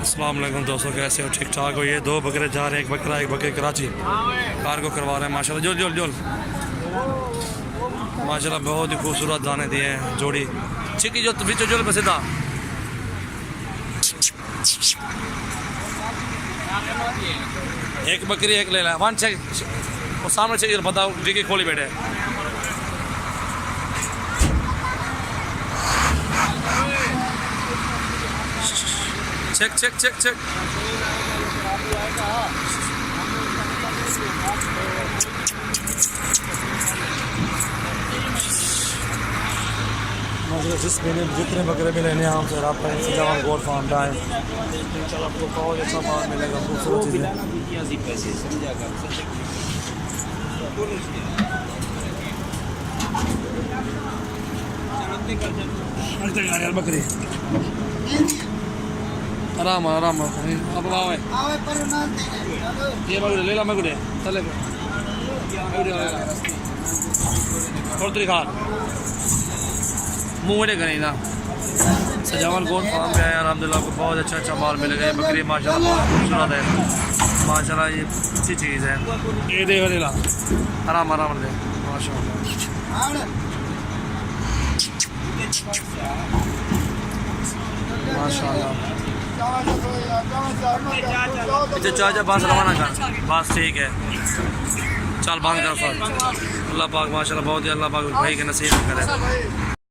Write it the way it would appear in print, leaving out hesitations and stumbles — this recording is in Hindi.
अस्सलाम वालेकुम दोस्तों, कैसे हो? ठीक ठाक हो? ये दो बकरे जा रहे हैं, एक बकरे कराची कार को करवा रहे हैं। माशाल्लाह जोल जोल जोल माशाल्लाह बहुत ही खूबसूरत दाने दिए हैं जोड़ी चिकी जो बिचो जोल पसीदा एक बकरी एक ले ला वन चेक वो सामने चाहिए बताओ डिग्गी खोली बैठे चेक चेक चेक चेक जितने बकरे भी लेने हैं हमसे रब्ता इंतजाम गोड फार्म का है। इंशाल्लाह आपको बहुत अच्छा माल मिलेगा, खूबसूरत चीज़ें। बकरी आराम आराम अब आओ ये बकरे ले ला बकरे चले और दिखा मुँह में करें ना सजावल गोड फार्म पे आया अलहमदिल्ला आपको बहुत अच्छा अच्छा माल मिलेगा। ये बकरी माशाल्लाह बहुत खूबसूरत है माशाल्लाह, ये अच्छी चीज़ है। ये दे ला आराम आराम दे माशाल्लाह माशाल्लाह। पीछे चाचा बस रवाना कर बस ठीक है चल बंद कर सर। अल्लाह पाक माशाल्लाह बहुत ही अल्लाह पाक भाई के नसीब करे।